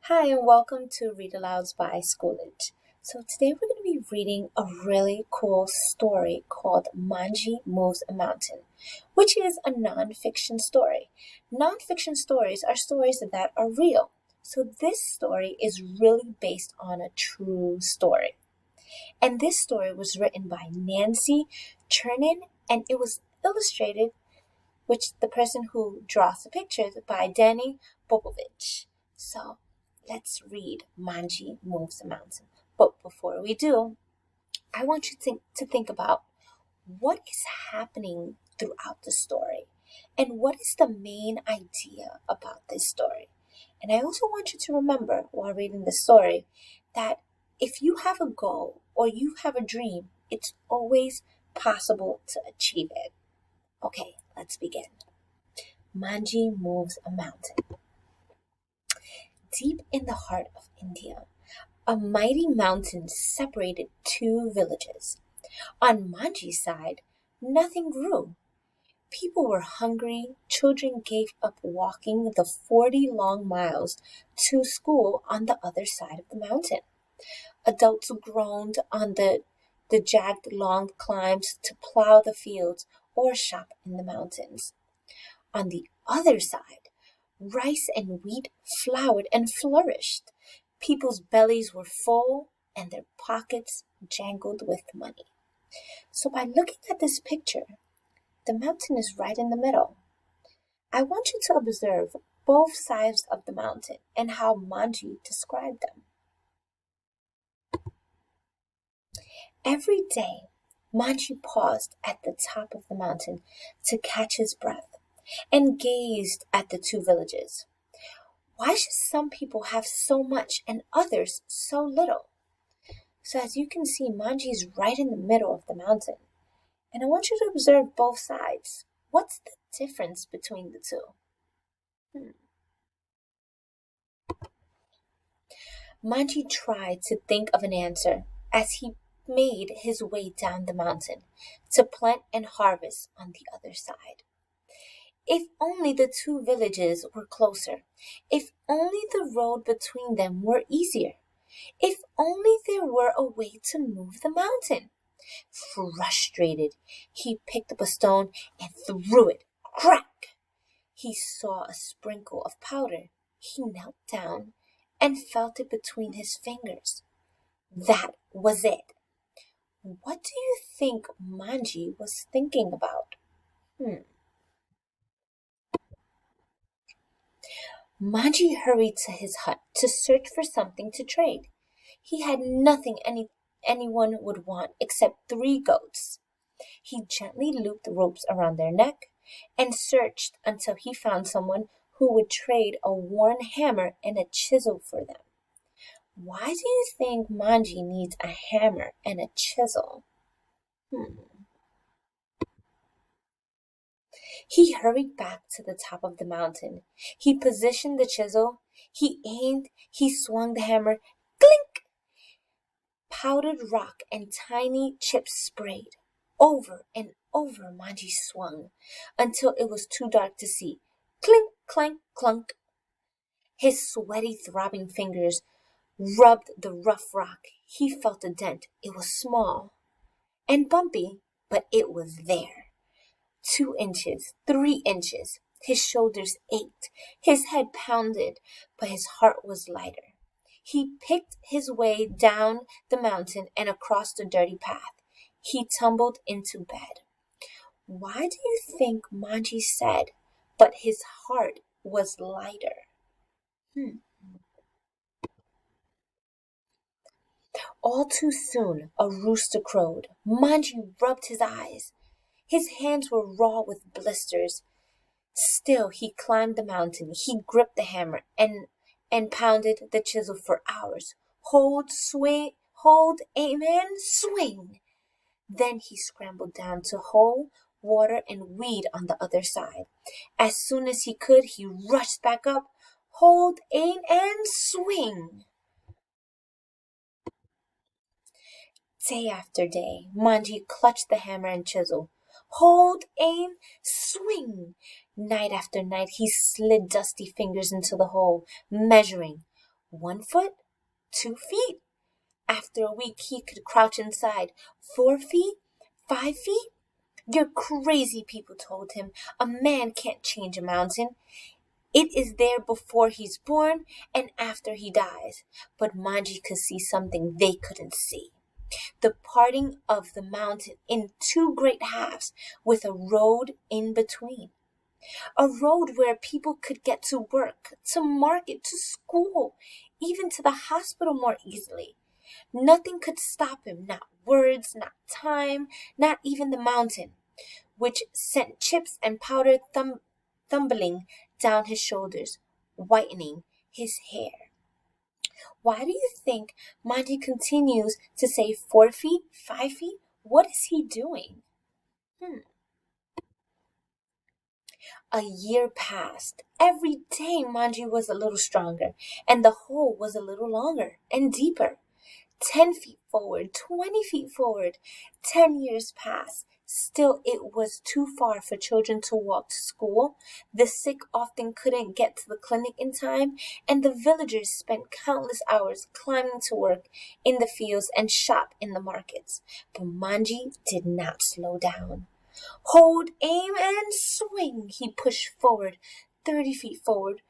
Hi, and welcome to Read Alouds by Schoolage. So, today we're going to be reading a really cool story called Manjhi Moves a Mountain, which is a nonfiction story. Nonfiction stories are stories that are real. So, this story is really based on a true story. And this story was written by Nancy Chernin and it was illustrated, which the person who draws the pictures, by Danny Popovich. So, let's read Manjhi Moves a Mountain. But before we do, I want you to think about what is happening throughout the story and what is the main idea about this story. And I also want you to remember while reading the story that if you have a goal or you have a dream, it's always possible to achieve it. Okay, let's begin. Manjhi Moves a Mountain. Deep in the heart of India, a mighty mountain separated two villages. On Manjhi's side, nothing grew. People were hungry. Children gave up walking the 40 long miles to school on the other side of the mountain. Adults groaned on the jagged long climbs to plow the fields or shop in the mountains. On the other side, rice and wheat flowered and flourished. People's bellies were full and their pockets jangled with money. So, by looking at this picture, the mountain is right in the middle. I want you to observe both sides of the mountain and how Manjhi described them. Every day, Manjhi paused at the top of the mountain to catch his breath and gazed at the two villages. Why should some people have so much and others so little? So as you can see, Manjhi is right in the middle of the mountain. And I want you to observe both sides. What's the difference between the two? Manjhi tried to think of an answer as he made his way down the mountain to plant and harvest on the other side. If only the two villages were closer. If only the road between them were easier. If only there were a way to move the mountain. Frustrated, he picked up a stone and threw it. Crack! He saw a sprinkle of powder. He knelt down and felt it between his fingers. That was it. What do you think Manjhi was thinking about? Manjhi hurried to his hut to search for something to trade. He had nothing anyone would want except 3 goats. He gently looped ropes around their neck and searched until he found someone who would trade a worn hammer and a chisel for them. Why do you think Manjhi needs a hammer and a chisel? He hurried back to the top of the mountain. He positioned the chisel. He aimed. He swung the hammer. Clink! Powdered rock and tiny chips sprayed. Over and over Manjhi swung until it was too dark to see. Clink, clank, clunk. His sweaty, throbbing fingers rubbed the rough rock. He felt a dent. It was small and bumpy, but it was there. 2 inches, 3 inches. His shoulders ached. His head pounded, but his heart was lighter. He picked his way down the mountain and across the dirty path. He tumbled into bed. Why do you think Manjhi said, but his heart was lighter? All too soon, a rooster crowed. Manjhi rubbed his eyes. His hands were raw with blisters. Still, he climbed the mountain. He gripped the hammer and pounded the chisel for hours. Hold, swing, hold, aim, and swing. Then he scrambled down to hole, water, and weed on the other side. As soon as he could, he rushed back up. Hold, aim, and swing. Day after day, Manjhi clutched the hammer and chisel. Hold, aim, swing! Night after night, he slid dusty fingers into the hole, measuring 1 foot, 2 feet. After a week, he could crouch inside 4 feet, 5 feet. You're crazy, people told him. A man can't change a mountain. It is there before he's born and after he dies. But Manji could see something they couldn't see. The parting of the mountain in two great halves with a road in between. A road where people could get to work, to market, to school, even to the hospital more easily. Nothing could stop him, not words, not time, not even the mountain, which sent chips and powder tumbling down his shoulders, whitening his hair. Why do you think Manji continues to say 4 feet, 5 feet? What is he doing? A year passed. Every day Manji was a little stronger, and the hole was a little longer and deeper. 10 feet forward, 20 feet forward. 10 years passed. Still, it was too far for children to walk to school. The sick often couldn't get to the clinic in time, and the villagers spent countless hours climbing to work in the fields and shop in the markets. But Manji did not slow down. Hold, aim, and swing. He pushed forward, 30 feet forward,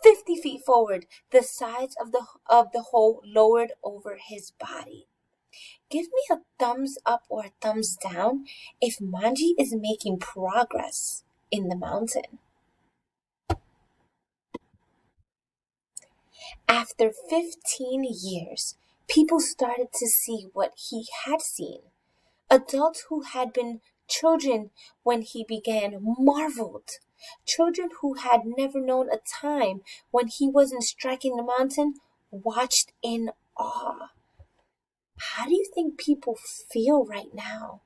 50 feet forward. The sides of the hole lowered over his body. Give me a thumbs up or a thumbs down if Manji is making progress in the mountain. After 15 years, people started to see what he had seen. Adults who had been children when he began marveled. Children who had never known a time when he wasn't striking the mountain watched in awe. How do you think people feel right now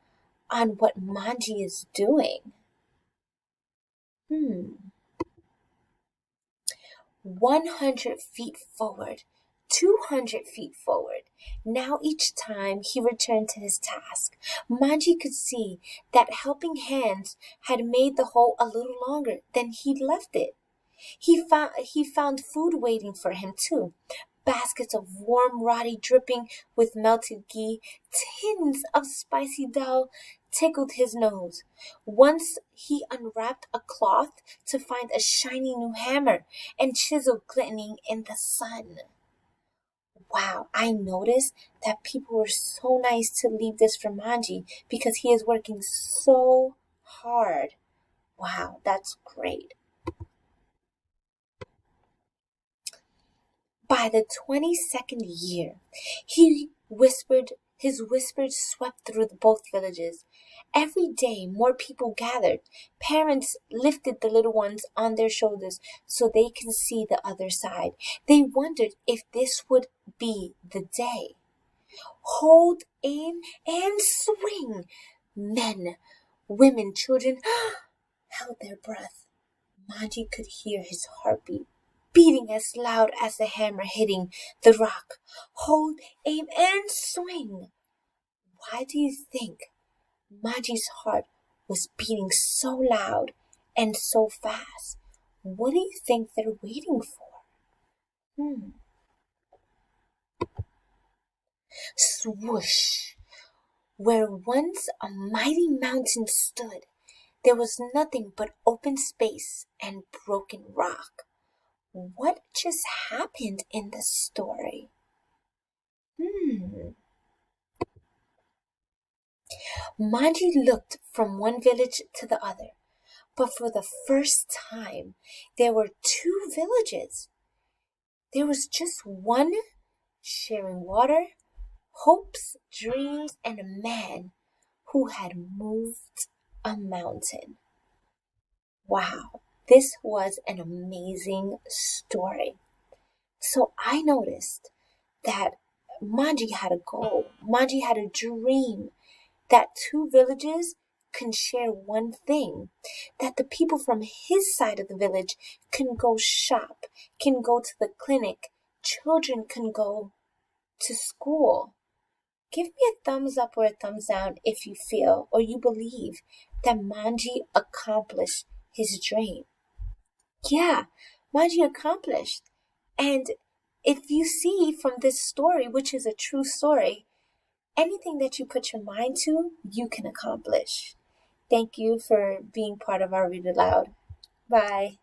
on what Manji is doing? 100 feet forward, 200 feet forward. Now each time he returned to his task, Manji could see that helping hands had made the hole a little longer than he'd left it. He found food waiting for him too. Baskets of warm roti dripping with melted ghee, tins of spicy dal tickled his nose. Once he unwrapped a cloth to find a shiny new hammer and chisel glistening in the sun. Wow, I noticed that people were so nice to leave this for Manji because he is working so hard. Wow, that's great. By the 22nd year, his whispers swept through both villages. Every day more people gathered. Parents lifted the little ones on their shoulders so they could see the other side. They wondered if this would be the day. Hold, aim, and swing. Men, women, children held their breath. Manji could hear his heartbeat beating as loud as the hammer hitting the rock. Hold, aim, and swing. Why do you think Manji's heart was beating so loud and so fast? What do you think they're waiting for? Swoosh! Where once a mighty mountain stood, there was nothing but open space and broken rock. What just happened in the story? Manji looked from one village to the other, but for the first time, there were two villages. There was just one sharing water, hopes, dreams, and a man who had moved a mountain. Wow, this was an amazing story. So I noticed that Manji had a goal. Manji had a dream that two villages can share one thing, that the people from his side of the village can go shop, can go to the clinic, children can go to school. Give me a thumbs up or a thumbs down if you feel or you believe that Manji accomplished his dream. Yeah, Manji accomplished. And if you see from this story, which is a true story, anything that you put your mind to, you can accomplish. Thank you for being part of our Read Aloud. Bye.